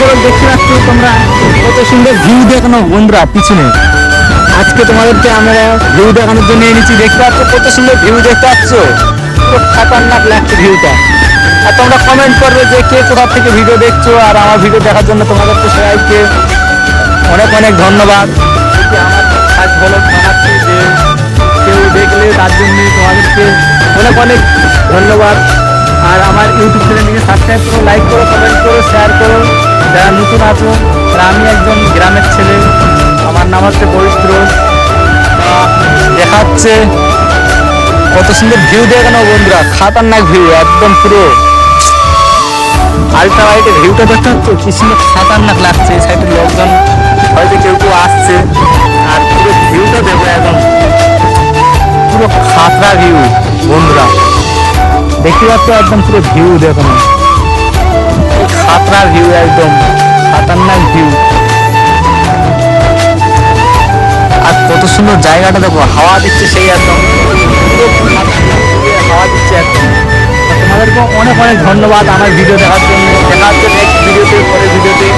বড় দেখতে পাচ্ছ তোমরা কত সুন্দর ভিউ দেখানো বন্ধুরা পিছনে। আজকে তোমাদেরকে আমরা ভিউ দেখানোর জন্য এনেছি। দেখতে পাচ্ছ কত সুন্দর ভিউ দেখতে পাচ্ছ, পুরো খতরনাক লাগছে ভিউটা। আর তোমরা কমেন্ট করবে যে কে কোথা থেকে ভিডিও দেখছো, আর আমার ভিডিও দেখার জন্য তোমাদেরকে সবাইকে অনেক অনেক ধন্যবাদ। আমার কাজ ভালো বানাচ্ছি যে কেউ দেখলে তার জন্য তোমাদেরকে অনেক অনেক ধন্যবাদ। আর আমার ইউটিউব চ্যানেলটিকে সাবস্ক্রাইব করো, লাইক করো, কমেন্ট করো, শেয়ার করো। যারা নতুন আছো, আর আমি একজন গ্রামের ছেলে, আমার নাম হচ্ছে পবিত্র। দেখা হচ্ছে কত সুন্দর ভিউ দেখানো বন্ধুরা, খতরনাক ভিউ একদম পুরো আলট্রা ওয়াইডের ভিউটা দেখতে পাচ্ছ কি সুন্দর খতরনাক লাগছে। এই সাইডের লোকজন হয়তো কেউ কেউ আসছে, আর পুরো ভিউটা দেখো একদম পুরো খাতরা ভিউ বন্ধুরা। দেখতে পাচ্ছ একদম পুরো ভিউ দেখো, খাতরা ভিউ একদম খতরনাক ভিউ। আর কত সুন্দর জায়গাটা দেখো, হাওয়া দিচ্ছে সেই একদম পুরো হাওয়া দিচ্ছে একদম। তোমাদেরকে অনেক অনেক ধন্যবাদ আমার ভিডিও দেখার জন্য। দেখা হচ্ছে নেক্সট ভিডিওতে, পরের ভিডিওতে।